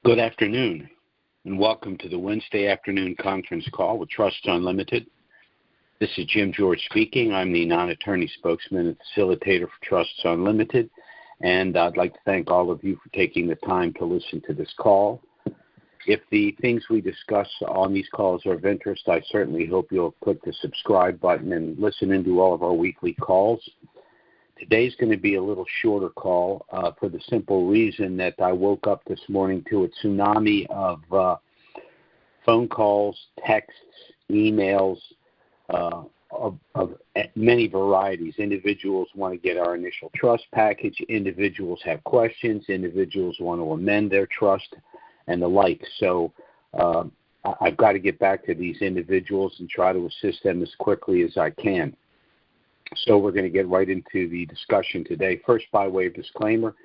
Good afternoon, and welcome to the Wednesday afternoon conference call with Trusts Unlimited. This is Jim George speaking. I'm the non-attorney spokesman and facilitator for Trusts Unlimited, and I'd like to thank all of you for taking the time to listen to this call. If the things we discuss on these calls are of interest, I certainly hope you'll click the subscribe button and listen into all of our weekly calls. Today's going to be a little shorter call for the simple reason that I woke up this morning to a tsunami of phone calls, texts, emails of many varieties. Individuals want to get our initial trust package. Individuals have questions. Individuals want to amend their trust and the like. So I've got to get back to these individuals and try to assist them as quickly as I can. So we're going to get right into the discussion today. First, by way of disclaimer,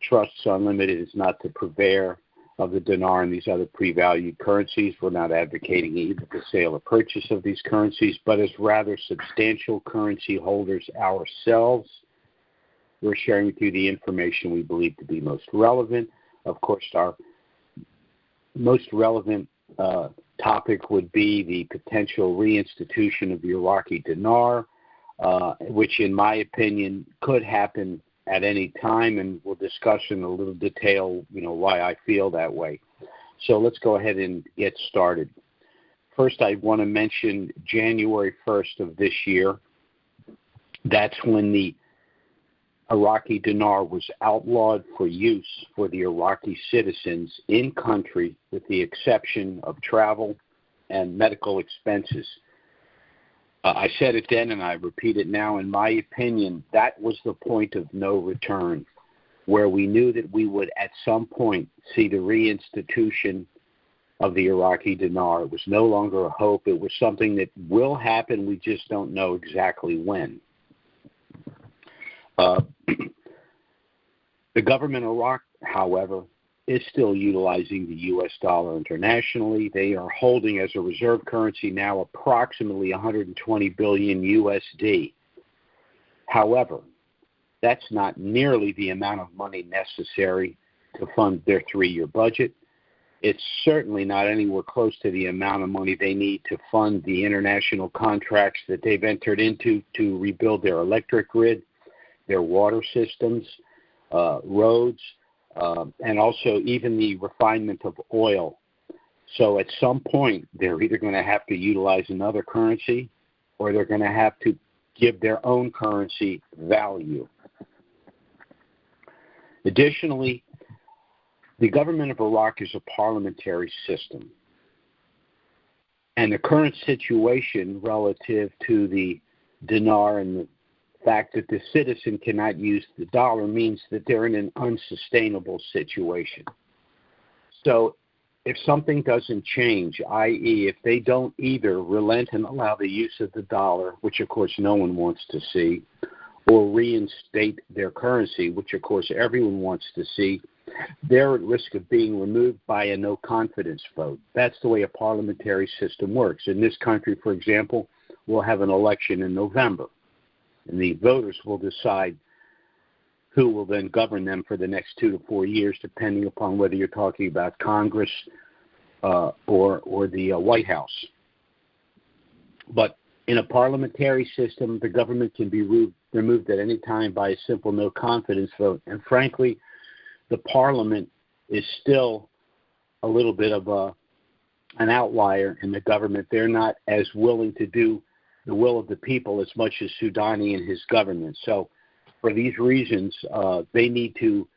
Trusts Unlimited is not the purveyor of the dinar and these other pre-valued currencies. We're not advocating either the sale or purchase of these currencies, but as rather substantial currency holders ourselves, we're sharing with you the information we believe to be most relevant. Of course, our most relevant topic would be the potential reinstitution of the Iraqi dinar, which in my opinion could happen at any time, and we'll discuss in a little detail, why I feel that way. So let's go ahead and get started. First, I want to mention January 1st of this year. That's when the Iraqi dinar was outlawed for use for the Iraqi citizens in country, with the exception of travel and medical expenses. I said it then and I repeat it now. In my opinion, that was the point of no return, where we knew that we would at some point see the reinstitution of the Iraqi dinar. It was no longer a hope. It was something that will happen. We just don't know exactly when. The government of Iraq, however, is still utilizing the U.S. dollar internationally. They are holding as a reserve currency now approximately 120 billion USD. However, that's not nearly the amount of money necessary to fund their 3-year budget. It's certainly not anywhere close to the amount of money they need to fund the international contracts that they've entered into to rebuild their electric grid, their water systems, roads, and also even the refinement of oil. So at some point, they're either going to have to utilize another currency or they're going to have to give their own currency value. Additionally, the government of Iraq is a parliamentary system. And the current situation relative to the dinar and the fact that the citizen cannot use the dollar means that they're in an unsustainable situation. So if something doesn't change, i.e. if they don't either relent and allow the use of the dollar, which of course no one wants to see, or reinstate their currency, which of course everyone wants to see, they're at risk of being removed by a no confidence vote. That's the way a parliamentary system works. In this country, for example, we'll have an election in November, and the voters will decide who will then govern them for the next 2 to 4 years, depending upon whether you're talking about Congress or the White House. But in a parliamentary system, the government can be removed at any time by a simple no confidence vote. And frankly, the parliament is still a little bit of an outlier in the government. They're not as willing to do the will of the people as much as Soudani and his government. So for these reasons, they need to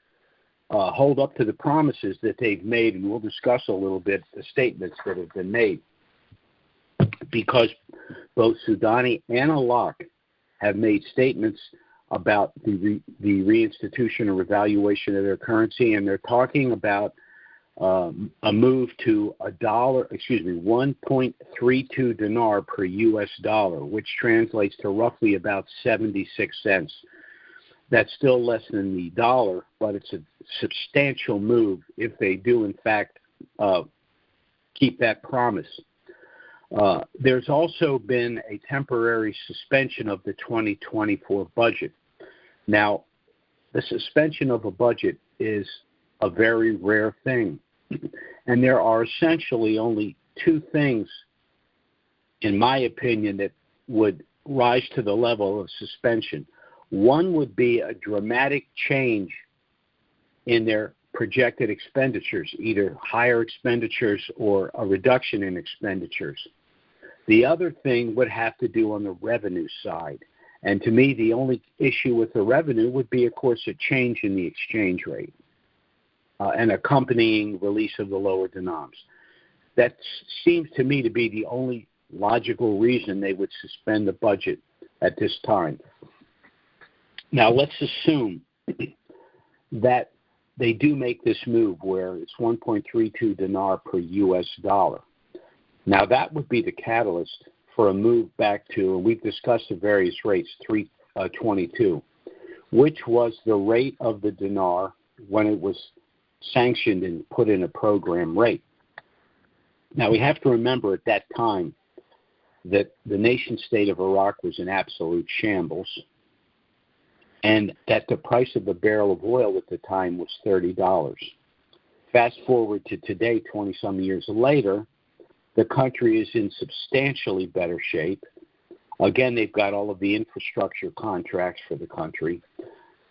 hold up to the promises that they've made, and we'll discuss a little bit the statements that have been made, because both Soudani and Iraq have made statements about the reinstitution or revaluation of their currency, and they're talking about a move to $1.32 dinar per U.S. dollar, which translates to roughly about 76 cents. That's still less than the dollar, but it's a substantial move if they do, in fact, keep that promise. There's also been a temporary suspension of the 2024 budget. Now, the suspension of a budget is a very rare thing. And there are essentially only two things, in my opinion, that would rise to the level of suspension. One would be a dramatic change in their projected expenditures, either higher expenditures or a reduction in expenditures. The other thing would have to do on the revenue side. And to me, the only issue with the revenue would be, of course, a change in the exchange rate and accompanying release of the lower denoms. That seems to me to be the only logical reason they would suspend the budget at this time. Now, let's assume that they do make this move where it's 1.32 dinar per U.S. dollar. Now, that would be the catalyst for a move back to, and we've discussed the various rates, 322, which was the rate of the dinar when it was sanctioned and put in a program rate. Now, we have to remember at that time that the nation-state of Iraq was in absolute shambles, and that the price of a barrel of oil at the time was $30. Fast forward to today, 20-some years later, the country is in substantially better shape. Again, they've got all of the infrastructure contracts for the country,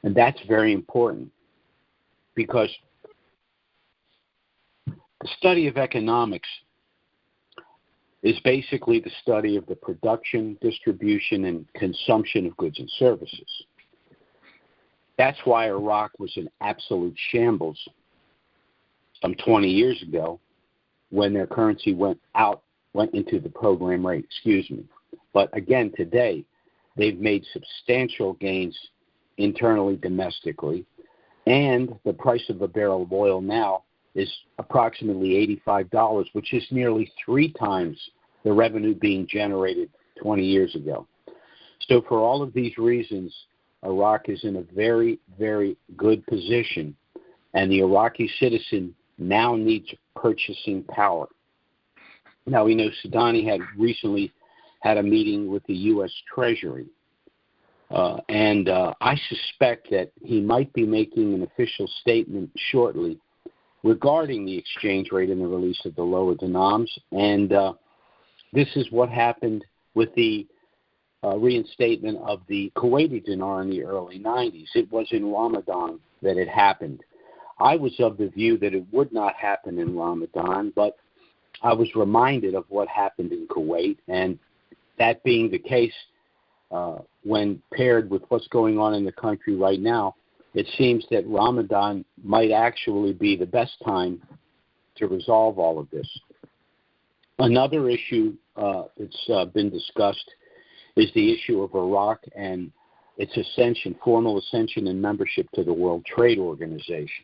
and that's very important because the study of economics is basically the study of the production, distribution, and consumption of goods and services. That's why Iraq was in absolute shambles some 20 years ago when their currency went into the program rate, But again, today, they've made substantial gains internally, domestically, and the price of a barrel of oil now is approximately $85, which is nearly 3 times the revenue being generated 20 years ago. So for all of these reasons, Iraq is in a very, very good position, and the Iraqi citizen now needs purchasing power. Now, we know Sudani had recently had a meeting with the U.S. Treasury, and I suspect that he might be making an official statement shortly regarding the exchange rate and the release of the lower denoms. And this is what happened with the reinstatement of the Kuwaiti dinar in the early 90s. It was in Ramadan that it happened. I was of the view that it would not happen in Ramadan, but I was reminded of what happened in Kuwait, and that being the case, when paired with what's going on in the country right now, it seems that Ramadan might actually be the best time to resolve all of this. Another issue that's been discussed is the issue of Iraq and its ascension, formal ascension and membership to the World Trade Organization.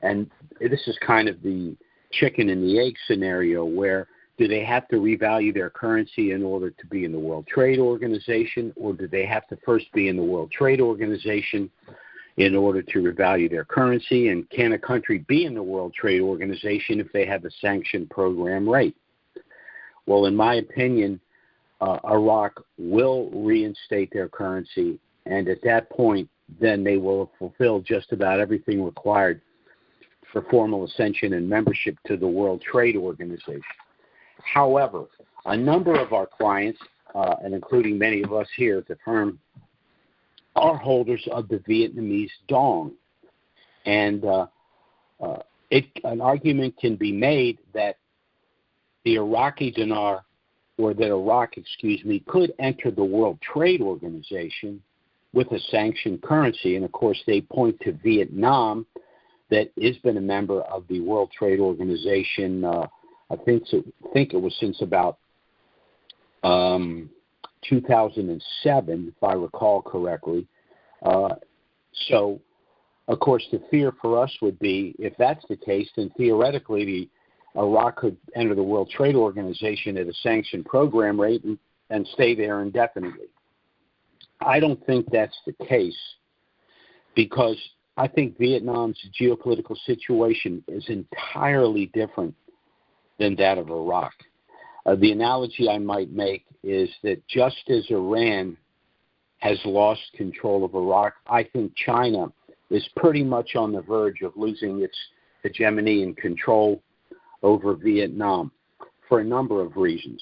And this is kind of the chicken and the egg scenario where do they have to revalue their currency in order to be in the World Trade Organization, or do they have to first be in the World Trade Organization in order to revalue their currency? And can a country be in the World Trade Organization if they have a sanctioned program rate? Well, in my opinion, Iraq will reinstate their currency, and at that point, then they will fulfill just about everything required for formal ascension and membership to the World Trade Organization. However, a number of our clients, and including many of us here at the firm, are holders of the Vietnamese dong. And an argument can be made that the Iraqi dinar, or that Iraq, could enter the World Trade Organization with a sanctioned currency. And, of course, they point to Vietnam that has been a member of the World Trade Organization, I think it was since about 2007, if I recall correctly. So, of course, the fear for us would be, if that's the case, then theoretically Iraq could enter the World Trade Organization at a sanctioned program rate and stay there indefinitely. I don't think that's the case because I think Vietnam's geopolitical situation is entirely different than that of Iraq. The analogy I might make is that just as Iran has lost control of Iraq, I think China is pretty much on the verge of losing its hegemony and control over Vietnam for a number of reasons,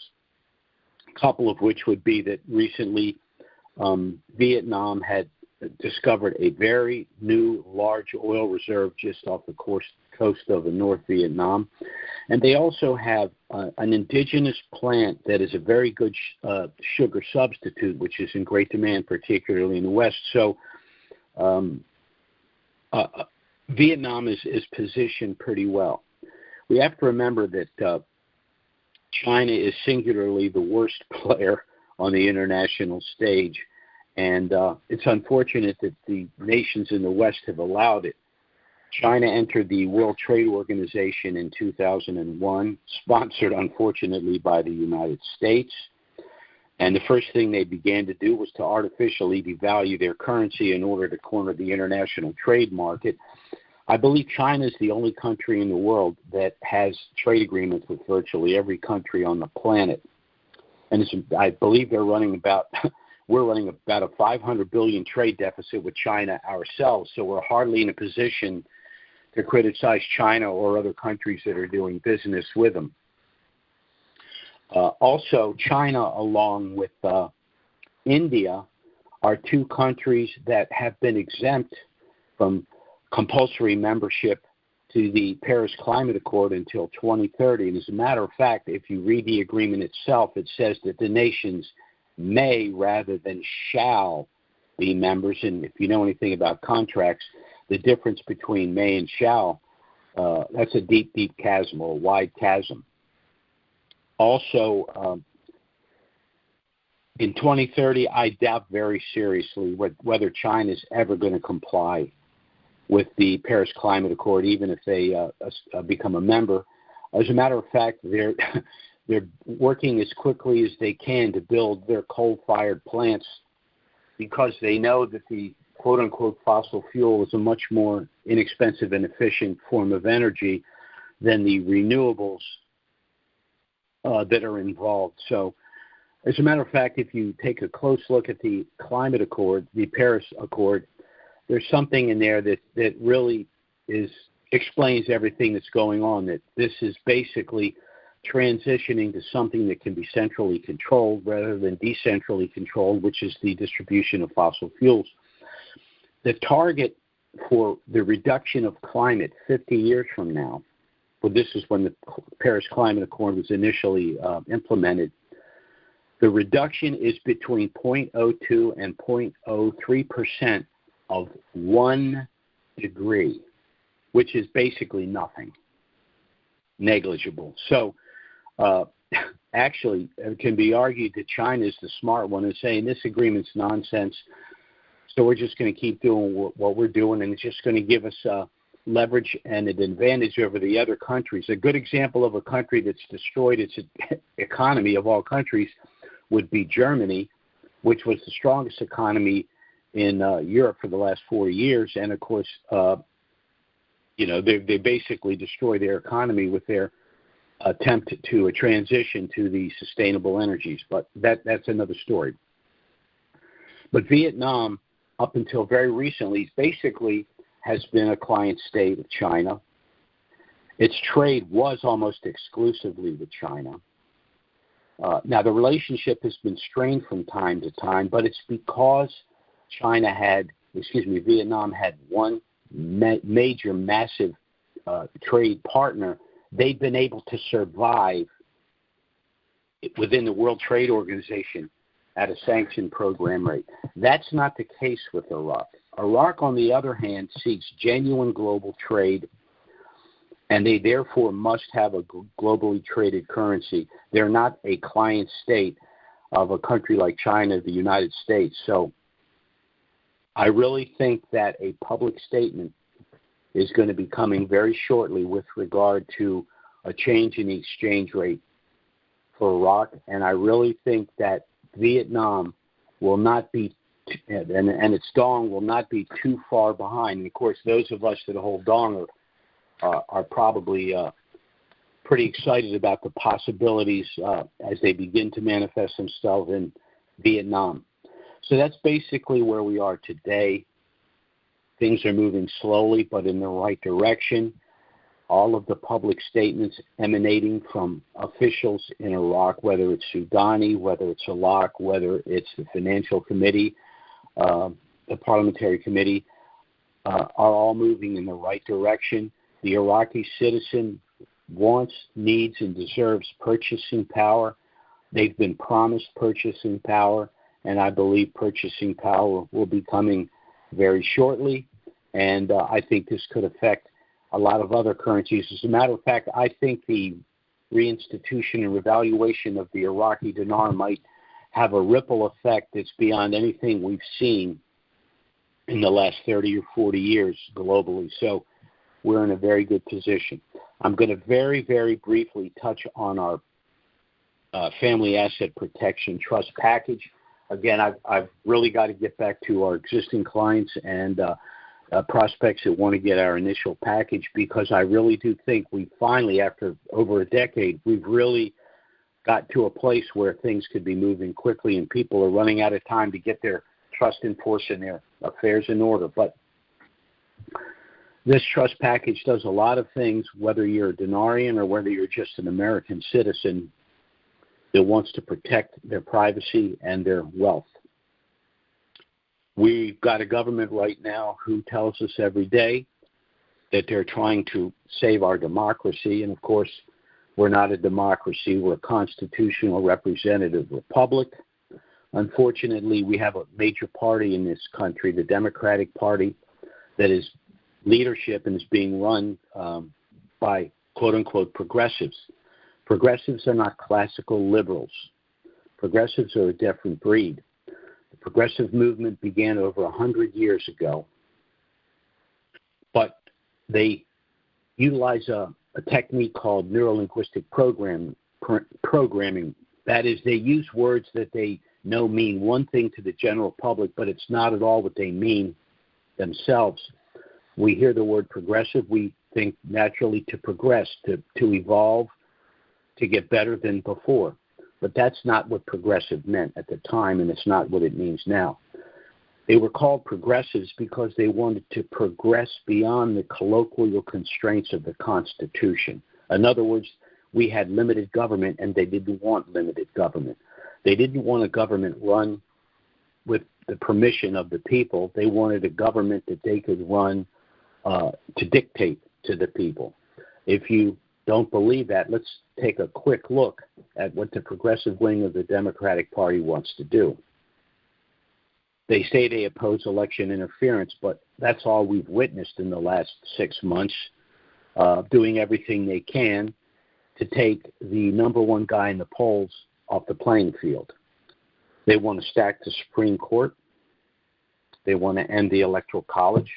a couple of which would be that recently Vietnam had discovered a very new large oil reserve just off the coast of North Vietnam. And they also have an indigenous plant that is a very good sugar substitute, which is in great demand, particularly in the West. So Vietnam is positioned pretty well. We have to remember that China is singularly the worst player on the international stage. And it's unfortunate that the nations in the West have allowed it. China entered the World Trade Organization in 2001, sponsored, unfortunately, by the United States. And the first thing they began to do was to artificially devalue their currency in order to corner the international trade market. I believe China is the only country in the world that has trade agreements with virtually every country on the planet. And I believe we're running about a 500 billion trade deficit with China ourselves, so we're hardly in a position to criticize China or other countries that are doing business with them. Also, China, along with India, are two countries that have been exempt from compulsory membership to the Paris Climate Accord until 2030. And as a matter of fact, if you read the agreement itself, it says that the nations may rather than shall be members. And if you know anything about contracts, the difference between may and shall, that's a deep, deep chasm or a wide chasm. Also, in 2030, I doubt very seriously whether China is ever going to comply with the Paris Climate Accord, even if they become a member. As a matter of fact, they're working as quickly as they can to build their coal-fired plants because they know that the quote-unquote fossil fuel is a much more inexpensive and efficient form of energy than the renewables that are involved. So, as a matter of fact, if you take a close look at the climate accord, the Paris Accord, there's something in there that really explains everything that's going on, that this is basically transitioning to something that can be centrally controlled rather than decentrally controlled, which is the distribution of fossil fuels. The target for the reduction of climate 50 years from now, well, this is when the Paris Climate Accord was initially implemented, the reduction is between 0.02 and 0.03% of 1 degree, which is basically nothing, negligible. So actually, it can be argued that China is the smart one and saying this agreement's nonsense, so we're just going to keep doing what we're doing, and it's just going to give us leverage and an advantage over the other countries. A good example of a country that's destroyed its economy of all countries would be Germany, which was the strongest economy in Europe for the last 40 years. And, of course, they basically destroyed their economy with their attempt to transition to the sustainable energies. But that's another story. But Vietnam, up until very recently, basically has been a client state of China. Its trade was almost exclusively with China. Now, the relationship has been strained from time to time, but it's because Vietnam had one major, massive trade partner. They've been able to survive within the World Trade Organization at a sanction program rate. That's not the case with Iraq. Iraq, on the other hand, seeks genuine global trade, and they therefore must have a globally traded currency. They're not a client state of a country like China, the United States. So I really think that a public statement is going to be coming very shortly with regard to a change in the exchange rate for Iraq, and I really think that Vietnam will not be, and its dong will not be too far behind. And of course, those of us that hold dong are probably pretty excited about the possibilities as they begin to manifest themselves in Vietnam. So that's basically where we are today. Things are moving slowly, but in the right direction. all of the public statements emanating from officials in Iraq, whether it's Sudani, whether it's Iraq, whether it's the Financial Committee, the Parliamentary Committee, are all moving in the right direction. The Iraqi citizen wants, needs, and deserves purchasing power. They've been promised purchasing power, and I believe purchasing power will be coming very shortly. And I think this could affect a lot of other currencies. As a matter of fact, I think the reinstitution and revaluation of the Iraqi dinar might have a ripple effect that's beyond anything we've seen in the last 30 or 40 years globally. So we're in a very good position. I'm going to very, very briefly touch on our family asset protection trust package. Again, I've really got to get back to our existing clients and prospects that want to get our initial package, because I really do think we finally, after over a decade, we've really got to a place where things could be moving quickly and people are running out of time to get their trust in force and their affairs in order. But this trust package does a lot of things, whether you're a Dinarian or whether you're just an American citizen that wants to protect their privacy and their wealth. We've got a government right now who tells us every day that they're trying to save our democracy. And, of course, we're not a democracy. We're a constitutional representative republic. Unfortunately, we have a major party in this country, the Democratic Party, that is leadership and is being run by, quote-unquote, progressives. Progressives are not classical liberals. Progressives are a different breed. The progressive movement began over 100 years ago, but they utilize a technique called neuro-linguistic programming. That is, they use words that they know mean one thing to the general public, but it's not at all what they mean themselves. We hear the word progressive, we think naturally to progress, to evolve, to get better than before. But that's not what progressive meant at the time, and it's not what it means now. They were called progressives because they wanted to progress beyond the colloquial constraints of the Constitution. In other words, we had limited government, and they didn't want limited government. They didn't want a government run with the permission of the people. They wanted a government that they could run to dictate to the people. If you don't believe that, let's take a quick look at what the progressive wing of the Democratic Party wants to do. They say they oppose election interference, but that's all we've witnessed in the last 6 months, doing everything they can to take the number one guy in the polls off the playing field. They want to stack the Supreme Court. They want to end the Electoral College.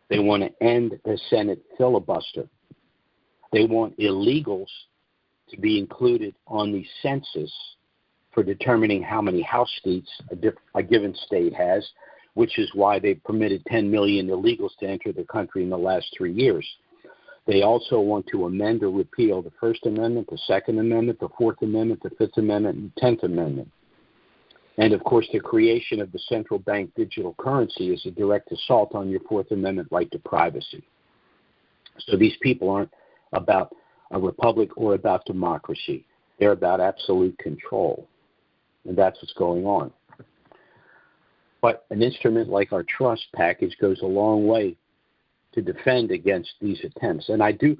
They want to end the Senate filibuster. They want illegals to be included on the census for determining how many House seats a given state has, which is why they permitted 10 million illegals to enter the country in the last 3 years. They also want to amend or repeal the First Amendment, the Second Amendment, the Fourth Amendment, the Fifth Amendment, and the 10th Amendment. And, of course, the creation of the central bank digital currency is a direct assault on your Fourth Amendment right to privacy. So these people aren't about a republic or about democracy. They're about absolute control. And that's what's going on. But an instrument like our trust package goes a long way to defend against these attempts. And I do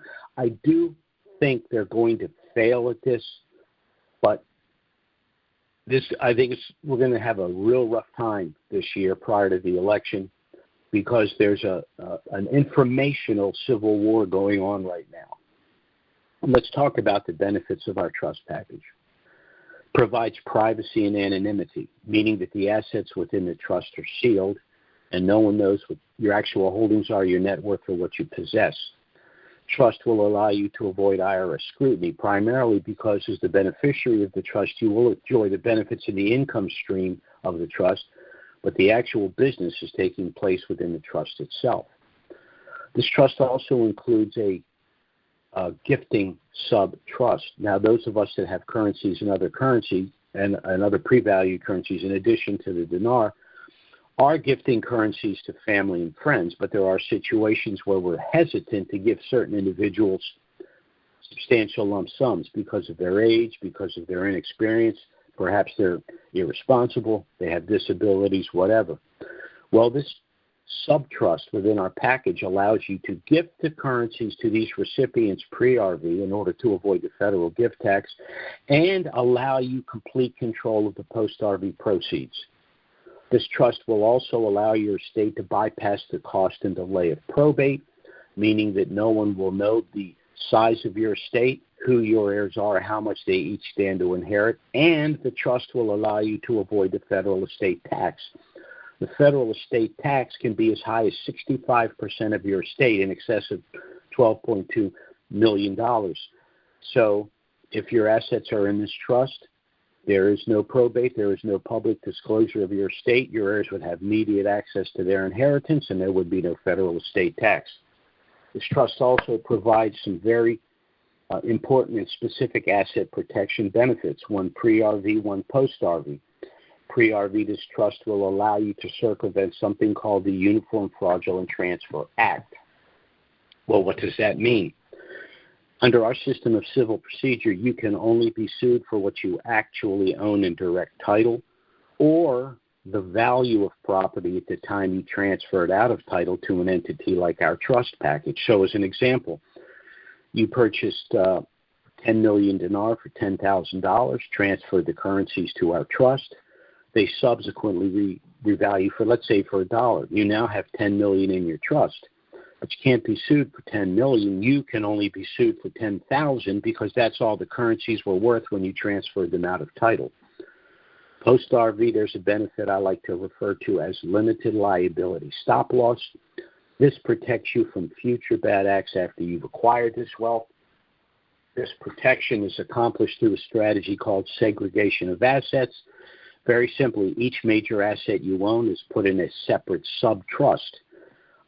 think they're going to fail at this, but I think we're going to have a real rough time this year prior to the election, because there's an informational civil war going on right now. And let's talk about the benefits of our trust package. Provides privacy and anonymity, meaning that the assets within the trust are sealed and no one knows what your actual holdings are, your net worth, or what you possess. Trust will allow you to avoid IRS scrutiny, primarily because as the beneficiary of the trust, you will enjoy the benefits of the income stream of the trust, but the actual business is taking place within the trust itself. This trust also includes a gifting sub-trust. Now, those of us that have currencies and other currencies and other pre-valued currencies in addition to the dinar are gifting currencies to family and friends, but there are situations where we're hesitant to give certain individuals substantial lump sums because of their age, because of their inexperience. Perhaps they're irresponsible, they have disabilities, whatever. Well, this subtrust within our package allows you to gift the currencies to these recipients pre-RV in order to avoid the federal gift tax and allow you complete control of the post-RV proceeds. This trust will also allow your estate to bypass the cost and delay of probate, meaning that no one will know the size of your estate, who your heirs are, how much they each stand to inherit, and the trust will allow you to avoid the federal estate tax. The federal estate tax can be as high as 65% of your estate, in excess of $12.2 million. So if your assets are in this trust, there is no probate, there is no public disclosure of your estate. Your heirs would have immediate access to their inheritance, and there would be no federal estate tax. This trust also provides some very important and specific asset protection benefits, one pre-RV, one post-RV. Pre-RV, this trust will allow you to circumvent something called the Uniform Fraudulent Transfer Act. Well, what does that mean? Under our system of civil procedure, you can only be sued for what you actually own in direct title or the value of property at the time you transfer it out of title to an entity like our trust package. So as an example, you purchased 10 million dinar for $10,000, transferred the currencies to our trust. They subsequently revalue for, let's say, for $1. You now have 10 million in your trust, but you can't be sued for 10 million. You can only be sued for 10,000 because that's all the currencies were worth when you transferred them out of title. Post-RV, there's a benefit I like to refer to as limited liability stop loss. This protects you from future bad acts after you've acquired this wealth. This protection is accomplished through a strategy called segregation of assets. Very simply, each major asset you own is put in a separate sub-trust.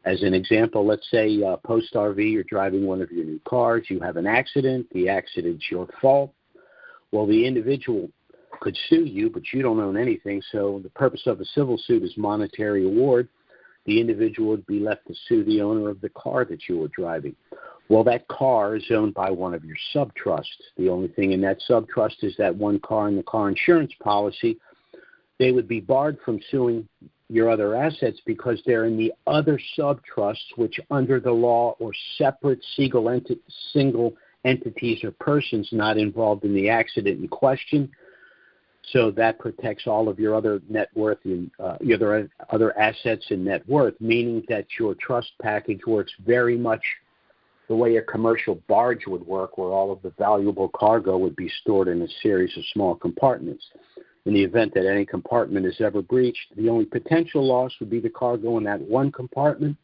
As an example, let's say post-RV, you're driving one of your new cars, you have an accident, the accident's your fault. Well, the individual could sue you, but you don't own anything, so the purpose of a civil suit is monetary award. The individual would be left to sue the owner of the car that you were driving. Well, that car is owned by one of your sub-trusts. The only thing in that sub-trust is that one car in the car insurance policy. They would be barred from suing your other assets because they're in the other sub-trusts, which under the law or separate single entities or persons not involved in the accident in question. So that protects all of your other net worth and your other assets and net worth, meaning that your trust package works very much the way a commercial barge would work, where all of the valuable cargo would be stored in a series of small compartments. In the event that any compartment is ever breached, the only potential loss would be the cargo in that one compartment.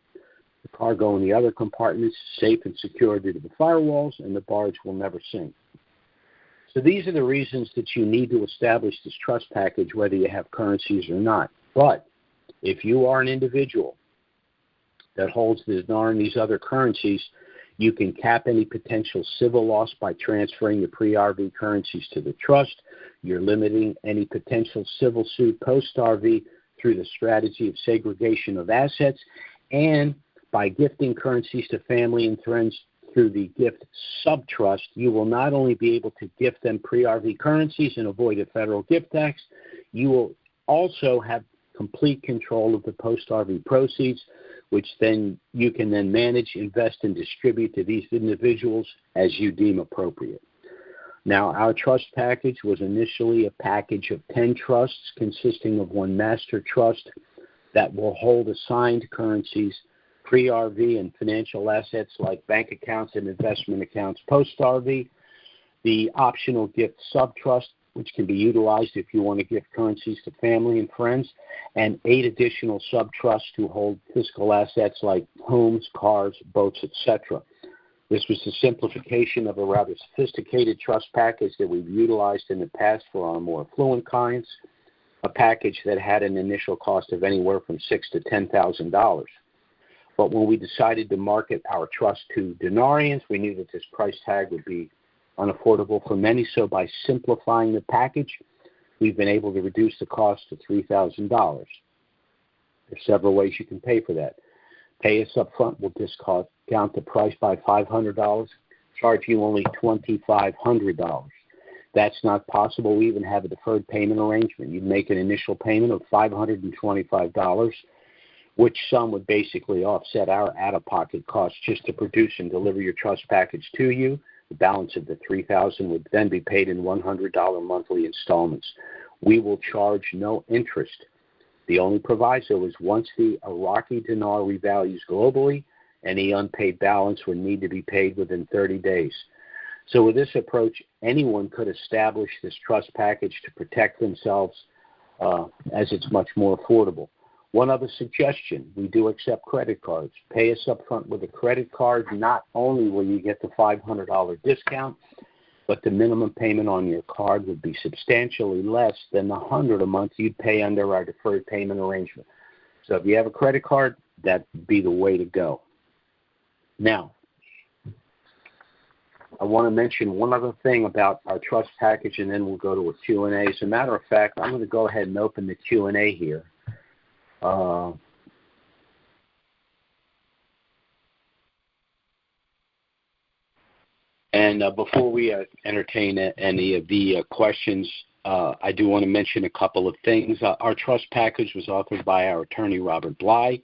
The cargo in the other compartment is safe and secure due to the firewalls, and the barge will never sink. So these are the reasons that you need to establish this trust package, whether you have currencies or not. But if you are an individual that holds the dinar and these other currencies, you can cap any potential civil loss by transferring the pre-RV currencies to the trust. You're limiting any potential civil suit post-RV through the strategy of segregation of assets, and by gifting currencies to family and friends through the gift sub-trust, you will not only be able to gift them pre-RV currencies and avoid a federal gift tax, you will also have complete control of the post-RV proceeds, which then you can then manage, invest, and distribute to these individuals as you deem appropriate. Now, our trust package was initially a package of 10 trusts consisting of one master trust that will hold assigned currencies, pre-RV, and financial assets like bank accounts and investment accounts post-RV, the optional gift sub-trust, which can be utilized if you want to gift currencies to family and friends, and 8 additional sub-trusts to hold fiscal assets like homes, cars, boats, etc. This was the simplification of a rather sophisticated trust package that we've utilized in the past for our more affluent clients, a package that had an initial cost of anywhere from $6,000 to $10,000. But when we decided to market our trust to dinarians, we knew that this price tag would be unaffordable for many. So by simplifying the package, we've been able to reduce the cost to $3,000. There's several ways you can pay for that. Pay us up front. We'll discount the price by $500, charge you only $2,500. That's not possible. We even have a deferred payment arrangement. You'd make an initial payment of $525, which sum would basically offset our out-of-pocket costs just to produce and deliver your trust package to you. The balance of the $3,000 would then be paid in $100 monthly installments. We will charge no interest. The only proviso is once the Iraqi dinar revalues globally, any unpaid balance would need to be paid within 30 days. So with this approach, anyone could establish this trust package to protect themselves as it's much more affordable. One other suggestion, we do accept credit cards. Pay us up front with a credit card. Not only will you get the $500 discount, but the minimum payment on your card would be substantially less than the $100 a month you'd pay under our deferred payment arrangement. So if you have a credit card, that'd be the way to go. Now, I want to mention one other thing about our trust package, and then we'll go to a Q&A. As a matter of fact, I'm going to go ahead and open the Q&A here. Before we entertain any of the questions, I do want to mention a couple of things. Our trust package was authored by our attorney, Robert Bly.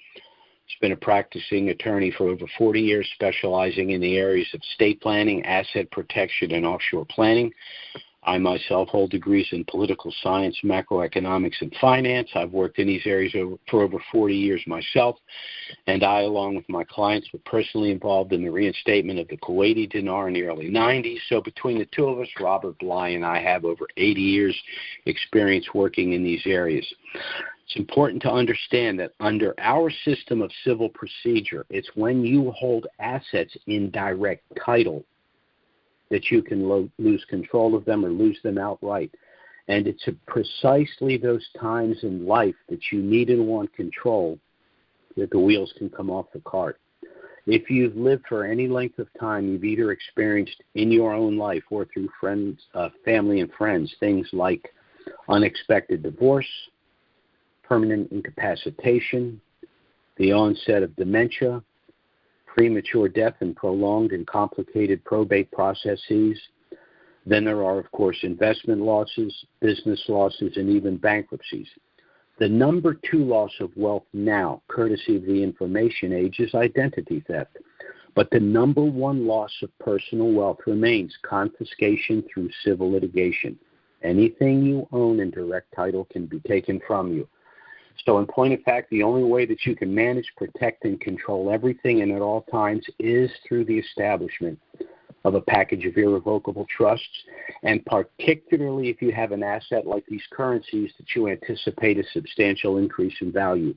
He's been a practicing attorney for over 40 years, specializing in the areas of estate planning, asset protection, and offshore planning. I myself hold degrees in political science, macroeconomics, and finance. I've worked in these areas for over 40 years myself, and I, along with my clients, were personally involved in the reinstatement of the Kuwaiti dinar in the early 90s. So between the two of us, Robert Bly and I have over 80 years' experience working in these areas. It's important to understand that under our system of civil procedure, it's when you hold assets in direct title that you can lose control of them or lose them outright. And it's precisely those times in life that you need and want control that the wheels can come off the cart. If you've lived for any length of time, you've either experienced in your own life or through friends, family and friends, things like unexpected divorce, permanent incapacitation, the onset of dementia, premature death and prolonged and complicated probate processes. Then there are, of course, investment losses, business losses, and even bankruptcies. The number 2 loss of wealth now, courtesy of the information age, is identity theft. But the number 1 loss of personal wealth remains confiscation through civil litigation. Anything you own in direct title can be taken from you. So in point of fact, the only way that you can manage, protect, and control everything and at all times is through the establishment of a package of irrevocable trusts, and particularly if you have an asset like these currencies that you anticipate a substantial increase in value.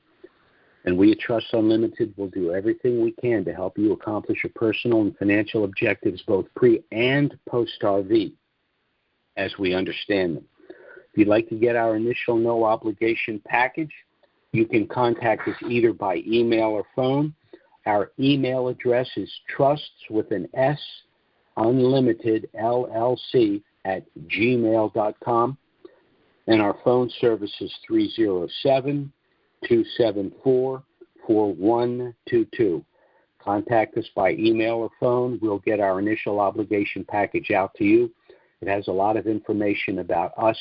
And we at Trusts Unlimited will do everything we can to help you accomplish your personal and financial objectives both pre- and post-RV as we understand them. If you'd like to get our initial no-obligation package, you can contact us either by email or phone. Our email address is trusts with an S, unlimited LLC @gmail.com. And our phone service is 307-274-4122. Contact us by email or phone. We'll get our initial obligation package out to you. It has a lot of information about us,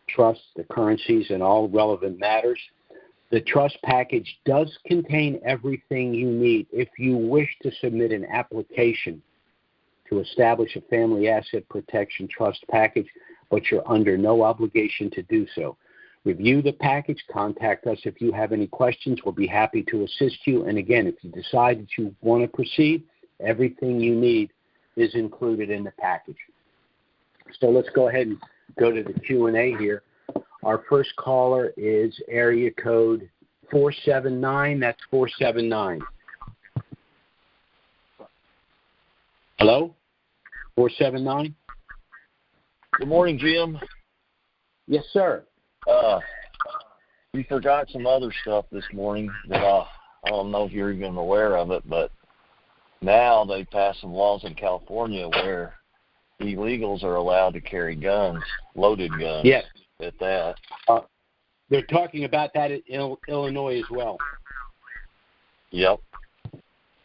trusts, the currencies, and all relevant matters. The trust package does contain everything you need if you wish to submit an application to establish a family asset protection trust package, but you're under no obligation to do so. Review the package. Contact us if you have any questions. We'll be happy to assist you. And again, if you decide that you want to proceed, everything you need is included in the package. So let's go ahead and go to the Q&A here. Our first caller is area code 479. That's 479. Hello? 479? Good morning, Jim. Yes, sir. We forgot some other stuff this morning that I don't know if you're even aware of it, but now they passed some laws in California where illegals are allowed to carry guns, loaded guns. Yes. At that. They're talking about that in Illinois as well. Yep.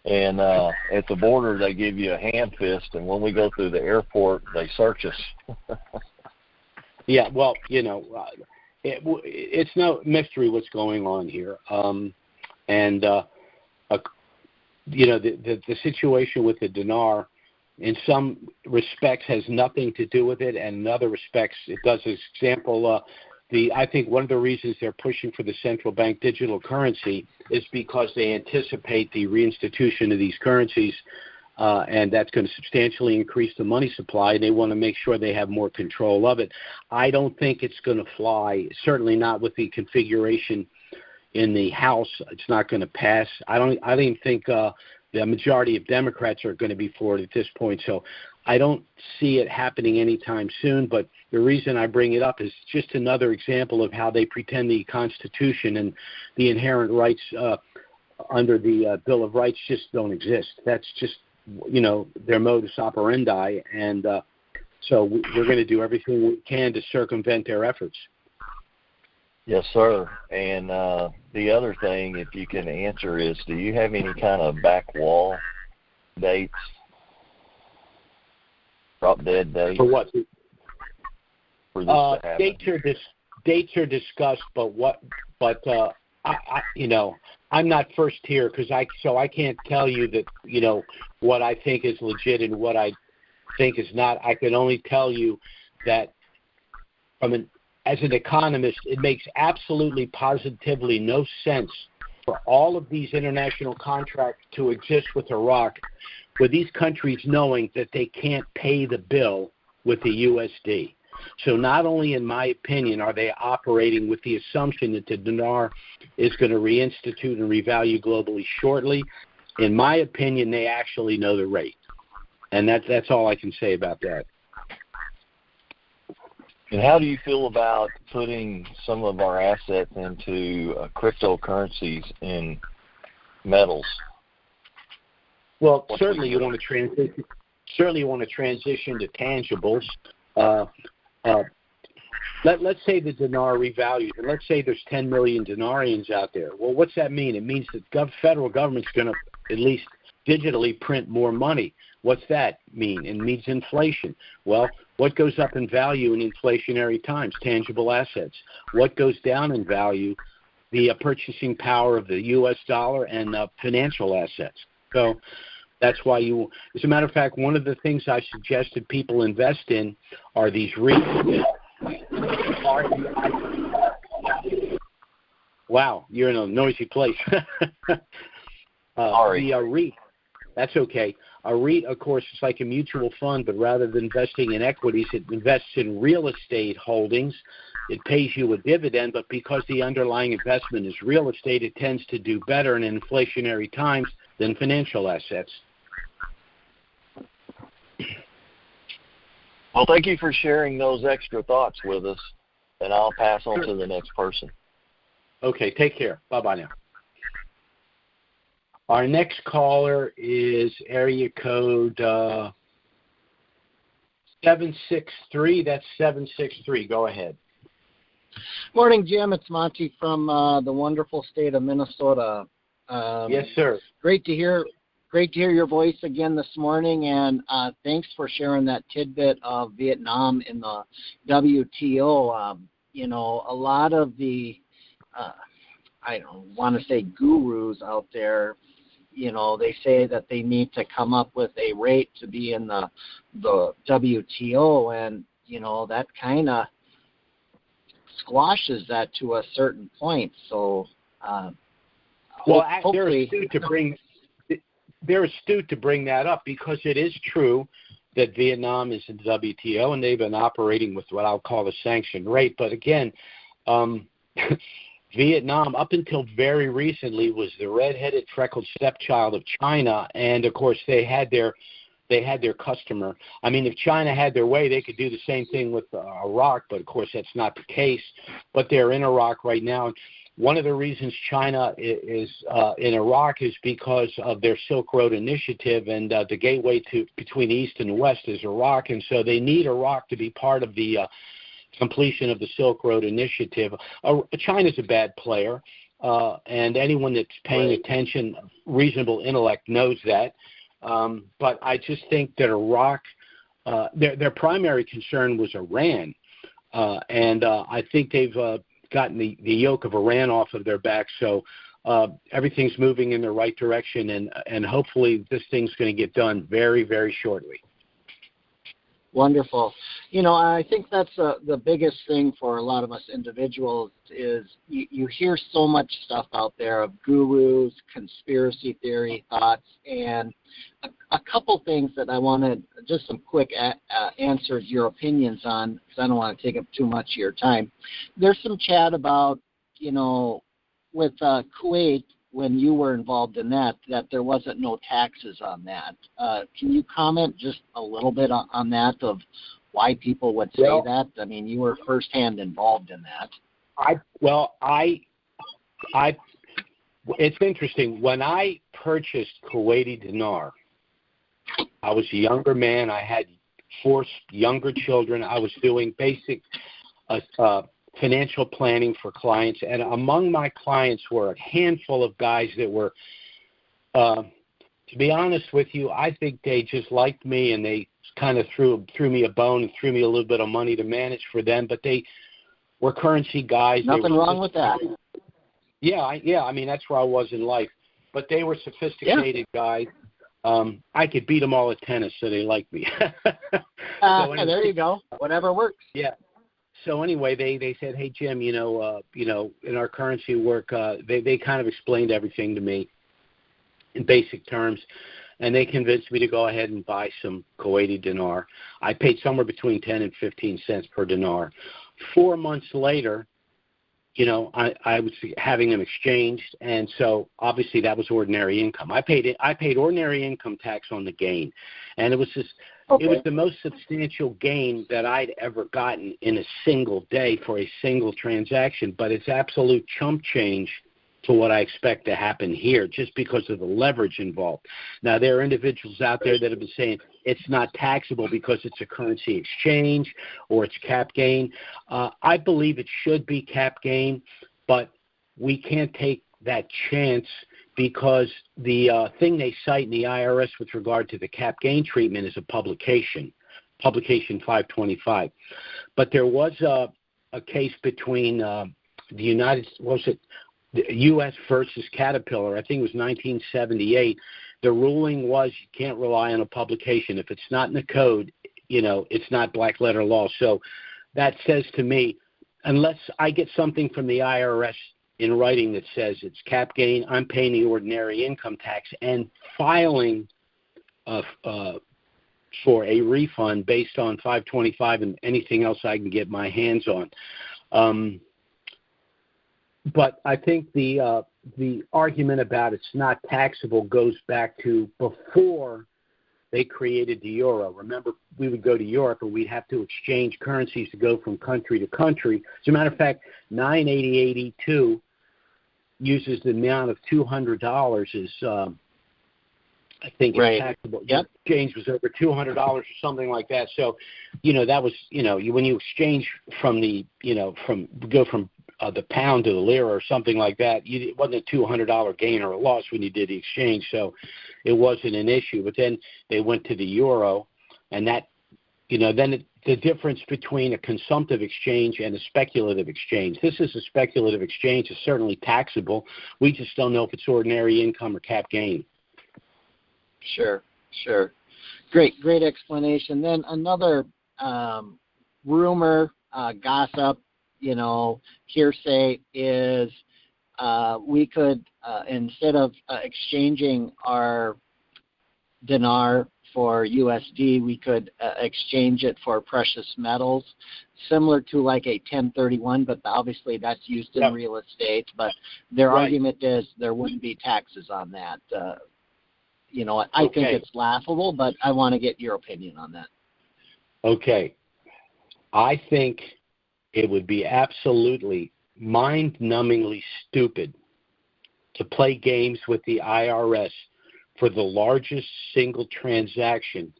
And at the border, they give you a hand fist, and when we go through the airport, they search us. Yeah, well, it's no mystery what's going on here. The situation with the dinar, in some respects, has nothing to do with it, and in other respects, it does. As example, I think one of the reasons they're pushing for the central bank digital currency is because they anticipate the reinstitution of these currencies, and that's going to substantially increase the money supply. They want to make sure they have more control of it. I don't think it's going to fly, certainly not with the configuration in the House. It's not going to pass. I don't even think the majority of Democrats are going to be for it at this point. So I don't see it happening anytime soon. But the reason I bring it up is just another example of how they pretend the Constitution and the inherent rights under the Bill of Rights just don't exist. That's just, their modus operandi. And so we're going to do everything we can to circumvent their efforts. Yes, sir. And the other thing, if you can answer, is do you have any kind of back wall dates? Drop dead dates? For what? For this to happen? Dates are discussed, but I'm not first here so I can't tell you that, what I think is legit and what I think is not. I can only tell you that as an economist, it makes absolutely positively no sense for all of these international contracts to exist with Iraq, with these countries knowing that they can't pay the bill with the USD. So not only, in my opinion, are they operating with the assumption that the dinar is going to reinstitute and revalue globally shortly, in my opinion, they actually know the rate. And that's all I can say about that. And how do you feel about putting some of our assets into cryptocurrencies in metals? Well, certainly you want to transition. Certainly, you want to transition to tangibles. Let's say the dinar revalues, and let's say there's 10 million dinarians out there. Well, what's that mean? It means that the federal government's going to at least digitally print more money. What's that mean? It means inflation. Well, what goes up in value in inflationary times? Tangible assets. What goes down in value? The purchasing power of the U.S. dollar and financial assets. So that's why as a matter of fact, one of the things I suggested people invest in are these REITs. Wow, you're in a noisy place. Sorry. The REIT. That's okay. A REIT, of course, is like a mutual fund, but rather than investing in equities, it invests in real estate holdings. It pays you a dividend, but because the underlying investment is real estate, it tends to do better in inflationary times than financial assets. Well, thank you for sharing those extra thoughts with us, and I'll pass on to the next person. Okay, take care. Bye-bye now. Our next caller is area code 763. That's 763. Go ahead. Morning, Jim. It's Monty from the wonderful state of Minnesota. Yes, sir. Great to hear your voice again this morning, and thanks for sharing that tidbit of Vietnam in the WTO. A lot of the I don't want to say gurus out there, they say that they need to come up with a rate to be in the WTO, and that kind of squashes that to a certain point. So, they're astute to bring that up because it is true that Vietnam is in the WTO and they've been operating with what I'll call a sanctioned rate. But again, Vietnam, up until very recently, was the red-headed, freckled stepchild of China, and of course they had their customer. I mean, if China had their way, they could do the same thing with Iraq, but of course that's not the case. But they're in Iraq right now. One of the reasons China is in Iraq is because of their Silk Road initiative, and the gateway between East and West is Iraq, and so they need Iraq to be part of the completion of the Silk Road Initiative. China's a bad player, and anyone that's paying attention, reasonable intellect, knows that. But I just think that Iraq, their primary concern was Iran, and I think they've gotten the yoke of Iran off of their back. So everything's moving in the right direction, and hopefully this thing's going to get done very, very shortly. Wonderful. I think that's the biggest thing for a lot of us individuals is you hear so much stuff out there of gurus, conspiracy theory thoughts, and a couple things that I wanted, just some quick answers, your opinions on, because I don't want to take up too much of your time. There's some chat about, with Kuwait, when you were involved in that there wasn't no taxes on that. Can you comment just a little bit on that, of why people would say that? I mean, you were firsthand involved in that. It's interesting. When I purchased Kuwaiti dinar, I was a younger man. I had 4 younger children. I was doing basic financial planning for clients, and among my clients were a handful of guys that were, to be honest with you, I think they just liked me, and they kind of threw me a bone and threw me a little bit of money to manage for them, but they were currency guys. Nothing wrong with that. Yeah, I mean, that's where I was in life, but they were sophisticated guys. I could beat them all at tennis, so they liked me. There you go. Whatever works. Yeah. So anyway, they said, "Hey Jim, in our currency work, they kind of explained everything to me in basic terms, and they convinced me to go ahead and buy some Kuwaiti dinar. I paid somewhere between 10 and 15 cents per dinar. 4 months later, I was having them exchanged, and so obviously that was ordinary income. I paid ordinary income tax on the gain, and it was just. Okay. It was the most substantial gain that I'd ever gotten in a single day for a single transaction, but it's absolute chump change to what I expect to happen here just because of the leverage involved. Now, there are individuals out there that have been saying it's not taxable because it's a currency exchange or it's cap gain. I believe it should be cap gain, but we can't take that chance because the thing they cite in the IRS with regard to the cap gain treatment is a publication 525. But there was a case between the U.S. versus Caterpillar. I think it was 1978. The ruling was you can't rely on a publication. If it's not in the code, it's not black letter law. So that says to me, unless I get something from the IRS in writing that says it's cap gain, I'm paying the ordinary income tax and filing for a refund based on 525 and anything else I can get my hands on. But I think the argument about it's not taxable goes back to before they created the euro. Remember, we would go to Europe and we'd have to exchange currencies to go from country to country. As a matter of fact, 980.82 uses the amount of $200 is, I think it's taxable. Yep. The exchange was over $200 or something like that. So, that was, when you exchange from the pound to the lira or something like that, it wasn't a $200 gain or a loss when you did the exchange. So it wasn't an issue. But then they went to the euro, and that, the difference between a consumptive exchange and a speculative exchange. This is a speculative exchange. It's certainly taxable. We just don't know if it's ordinary income or cap gain. Sure. Great explanation. Then another rumor, gossip, hearsay is we could, instead of exchanging our dinar for USD, we could exchange it for precious metals, similar to like a 1031, but obviously that's used in real estate. But their argument is there wouldn't be taxes on that. I think it's laughable, but I want to get your opinion on that. Okay. I think it would be absolutely mind-numbingly stupid to play games with the IRS for the largest single transaction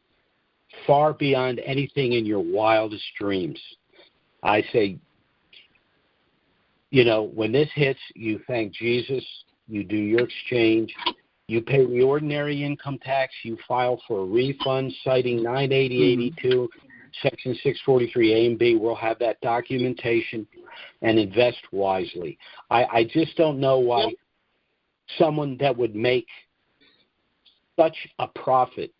far beyond anything in your wildest dreams. I say, you know, when this hits, you thank Jesus, you do your exchange, you pay the ordinary income tax, you file for a refund citing 98082, Section 643A and B. We'll have that documentation, and invest wisely. I just don't know why someone that would make such a profit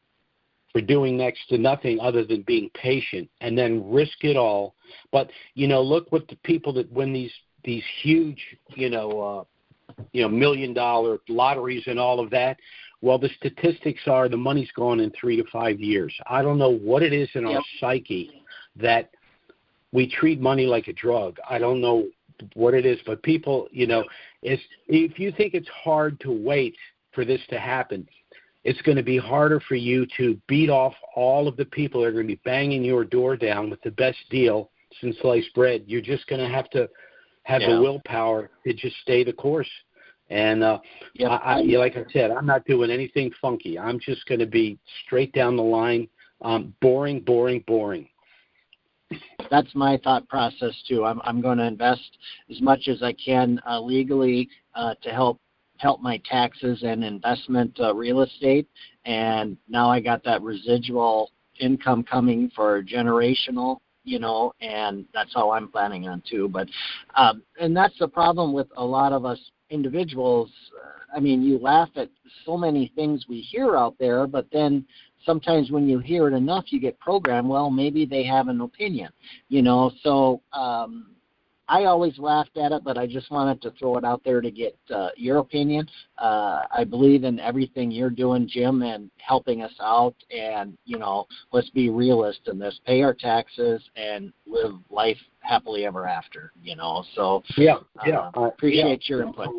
for doing next to nothing other than being patient and then risk it all. But, you know, look what the people that win these huge, $1 million lotteries and all of that. Well, the statistics are the money's gone in 3 to 5 years. I don't know what it is in our psyche that we treat money like a drug. I don't know what it is, but people, you know, if you think it's hard to wait for this to happen, it's going to be harder for you to beat off all of the people that are going to be banging your door down with the best deal since sliced bread. You're just going to have the willpower to just stay the course. And like I said, I'm not doing anything funky. I'm just going to be straight down the line, boring. That's my thought process too. I'm going to invest as much as I can legally to help my taxes and investment real estate. And now I got that residual income coming for generational, and that's how I'm planning on too. But and that's the problem with a lot of us individuals. I mean, you laugh at so many things we hear out there, but then sometimes when you hear it enough, you get programmed. Well, maybe they have an opinion, So I always laughed at it, but I just wanted to throw it out there to get your opinion. I believe in everything you're doing, Jim, and helping us out. And, let's be realist in this. Pay our taxes and live life happily ever after, So appreciate your input.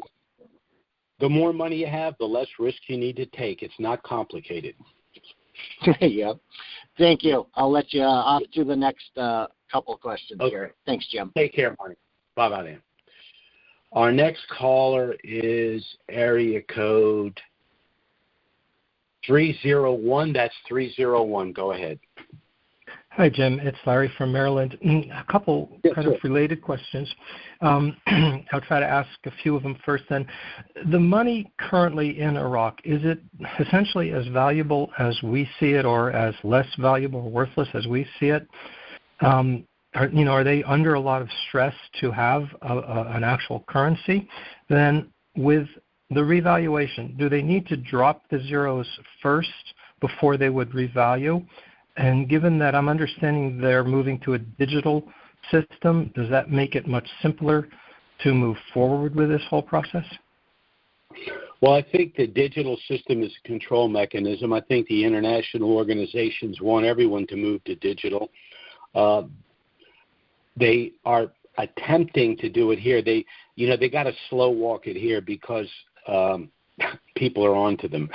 The more money you have, the less risk you need to take. It's not complicated. Yep. Thank you. I'll let you off to the next couple of questions here. Thanks, Jim. Take care, Marty. Bye-bye, then. Our next caller is area code 301. That's 301. Go ahead. Hi, Jim. It's Larry from Maryland. A couple kind of related questions. I'll try to ask a few of them first then. The money currently in Iraq, is it essentially as valuable as we see it or as less valuable or worthless as we see it? Are they under a lot of stress to have an actual currency? Then with the revaluation, do they need to drop the zeros first before they would revalue? And given that I'm understanding they're moving to a digital system, does that make it much simpler to move forward with this whole process? Well, I think the digital system is a control mechanism. I think the international organizations want everyone to move to digital. They are attempting to do it here. They got to slow walk it here because people are onto them.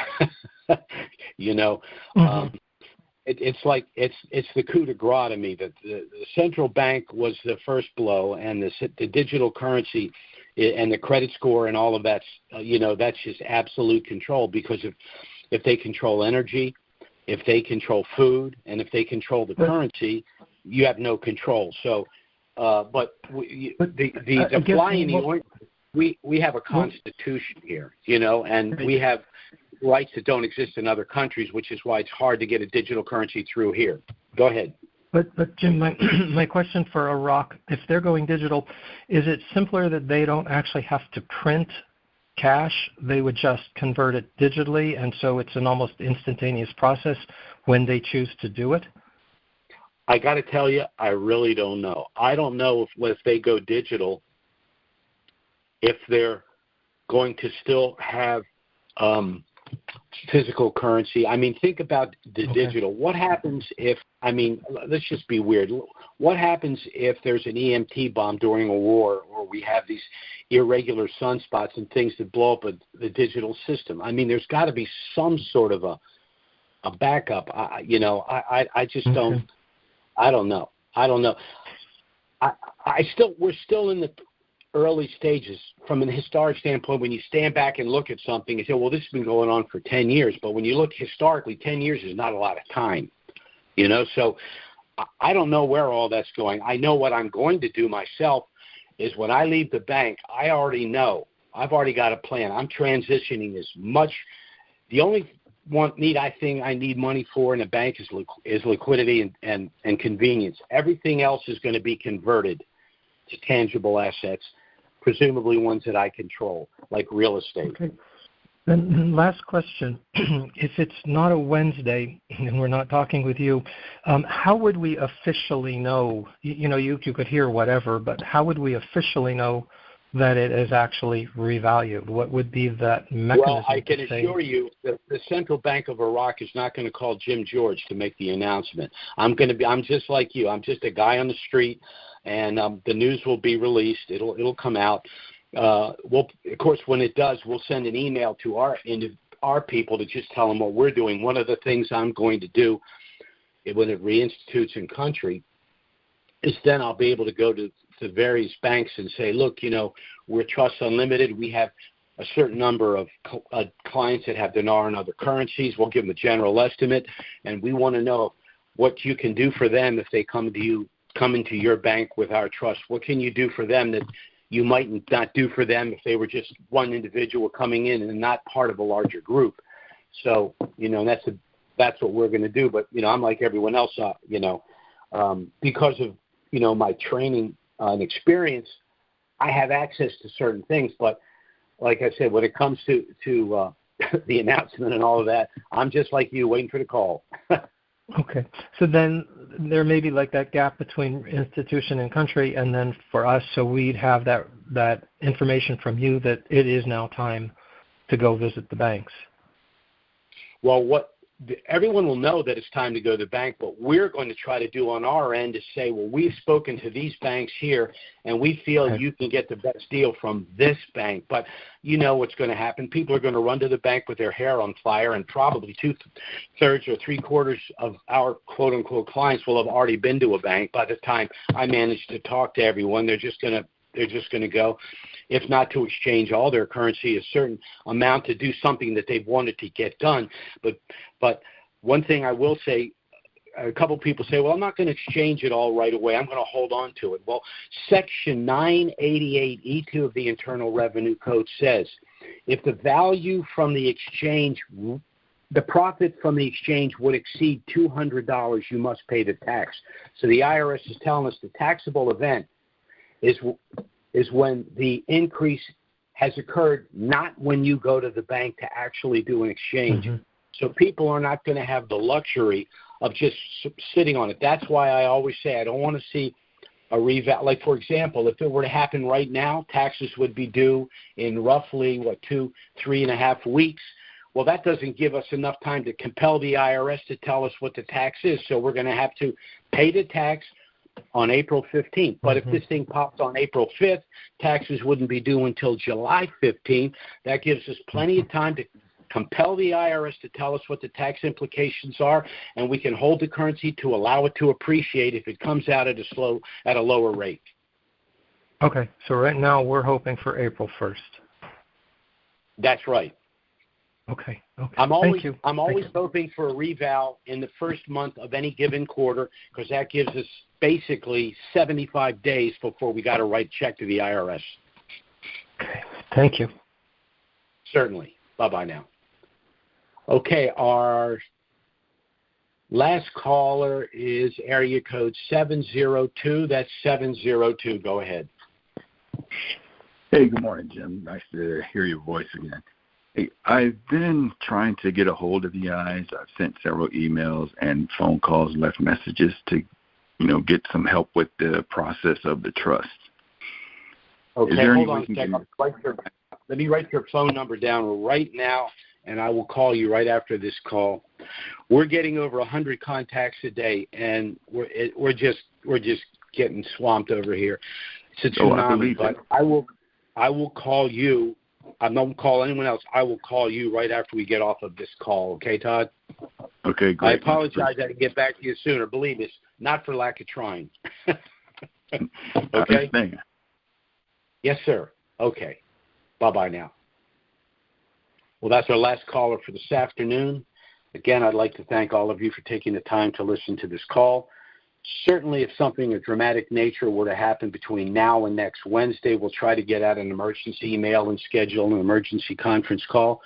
It's like it's the coup de grace to me that the central bank was the first blow, and the digital currency and the credit score and all of that's that's just absolute control, because if they control energy, if they control food, and if they control the currency, you have no control. So, we have a constitution here, and we have rights that don't exist in other countries, which is why it's hard to get a digital currency through here. Go ahead. But Jim, my question for Iraq, if they're going digital, is it simpler that they don't actually have to print cash? They would just convert it digitally, and so it's an almost instantaneous process when they choose to do it? I got to tell you, I really don't know. I don't know if they go digital, if they're going to still have physical currency. I mean, think about the digital. What happens if, let's just be weird. What happens if there's an EMT bomb during a war, or we have these irregular sunspots and things that blow up the digital system? I mean, there's got to be some sort of a backup. I just don't. I don't know. We're still in the early stages from an historic standpoint. When you stand back and look at something and say, well, this has been going on for 10 years. But when you look historically, 10 years is not a lot of time, So I don't know where all that's going. I know what I'm going to do myself is when I leave the bank, I already know. I've already got a plan. I'm transitioning as much. The only thing I need money for in a bank is liquidity and convenience. Everything else is going to be converted to tangible assets, presumably ones that I control, like real estate. Okay. Then last question. If it's not a Wednesday and we're not talking with you, how would we officially know? You could hear whatever, but how would we officially know that it is actually revalued? What would be that mechanism? Well, I can assure you that the Central Bank of Iraq is not going to call Jim George to make the announcement. I'm just like you. I'm just a guy on the street, and the news will be released. It'll come out. Of course, when it does, we'll send an email to our people to just tell them what we're doing. One of the things I'm going to do when it reinstitutes in country is then I'll be able to go to various banks and say, look, we're Trusts Unlimited. We have a certain number of clients that have dinar and other currencies. We'll give them a general estimate, and we want to know what you can do for them if they come into your bank with our trust. What can you do for them that you might not do for them if they were just one individual coming in and not part of a larger group? So, that's what we're going to do. But, I'm like everyone else, because of, my training and experience, I have access to certain things. But like I said, when it comes to the announcement and all of that, I'm just like you, waiting for the call. Okay. So then there may be like that gap between institution and country, and then for us, so we'd have that information from you that it is now time to go visit the banks. Well, everyone will know that it's time to go to the bank, but we're going to try to do on our end is say, well, we've spoken to these banks here, and we feel you can get the best deal from this bank. But you know what's going to happen. People are going to run to the bank with their hair on fire, and probably 2/3 or 3/4 of our quote-unquote clients will have already been to a bank by the time I manage to talk to everyone. They're just going to go, if not to exchange all their currency, a certain amount to do something that they've wanted to get done. But one thing I will say, a couple people say, well, I'm not going to exchange it all right away. I'm going to hold on to it. Well, Section 988E2 of the Internal Revenue Code says if the value from the exchange, the profit from the exchange would exceed $200, you must pay the tax. So the IRS is telling us the taxable event is when the increase has occurred, not when you go to the bank to actually do an exchange. Mm-hmm. So people are not going to have the luxury of just sitting on it. That's why I always say I don't want to see a reval. Like, for example, if it were to happen right now, taxes would be due in roughly, 3.5 weeks. Well, that doesn't give us enough time to compel the IRS to tell us what the tax is. So we're going to have to pay the tax on April 15th. But if this thing pops on April 5th, taxes wouldn't be due until July 15th. That gives us plenty of time to compel the IRS to tell us what the tax implications are, and we can hold the currency to allow it to appreciate if it comes out at a lower rate. Okay, so right now we're hoping for April 1st. That's right. Okay. I'm always hoping for a reval in the first month of any given quarter, because that gives us basically 75 days before we got to write check to the IRS. Okay. Thank you. Certainly. Bye-bye now. Okay, our last caller is area code 702. That's 702. Go ahead. Hey, good morning, Jim. Nice to hear your voice again. Hey, I've been trying to get a hold of you guys. I've sent several emails and phone calls, left messages to, get some help with the process of the trust. Okay, hold on a second. Let me write your phone number down right now, and I will call you right after this call. We're getting over 100 contacts a day, and we're just getting swamped over here. It's a tsunami, but I will call you. I won't call anyone else. I will call you right after we get off of this call. Okay, Todd? Okay, great. I apologize I didn't get back to you sooner. Believe me, it's not for lack of trying. Okay? Yes, sir. Okay. Bye-bye now. Well, that's our last caller for this afternoon. Again, I'd like to thank all of you for taking the time to listen to this call. Certainly, if something of dramatic nature were to happen between now and next Wednesday, we'll try to get out an emergency email and schedule an emergency conference call.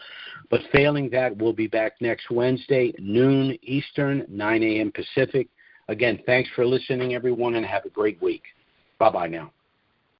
But failing that, we'll be back next Wednesday, noon Eastern, 9 a.m. Pacific. Again, thanks for listening, everyone, and have a great week. Bye-bye now.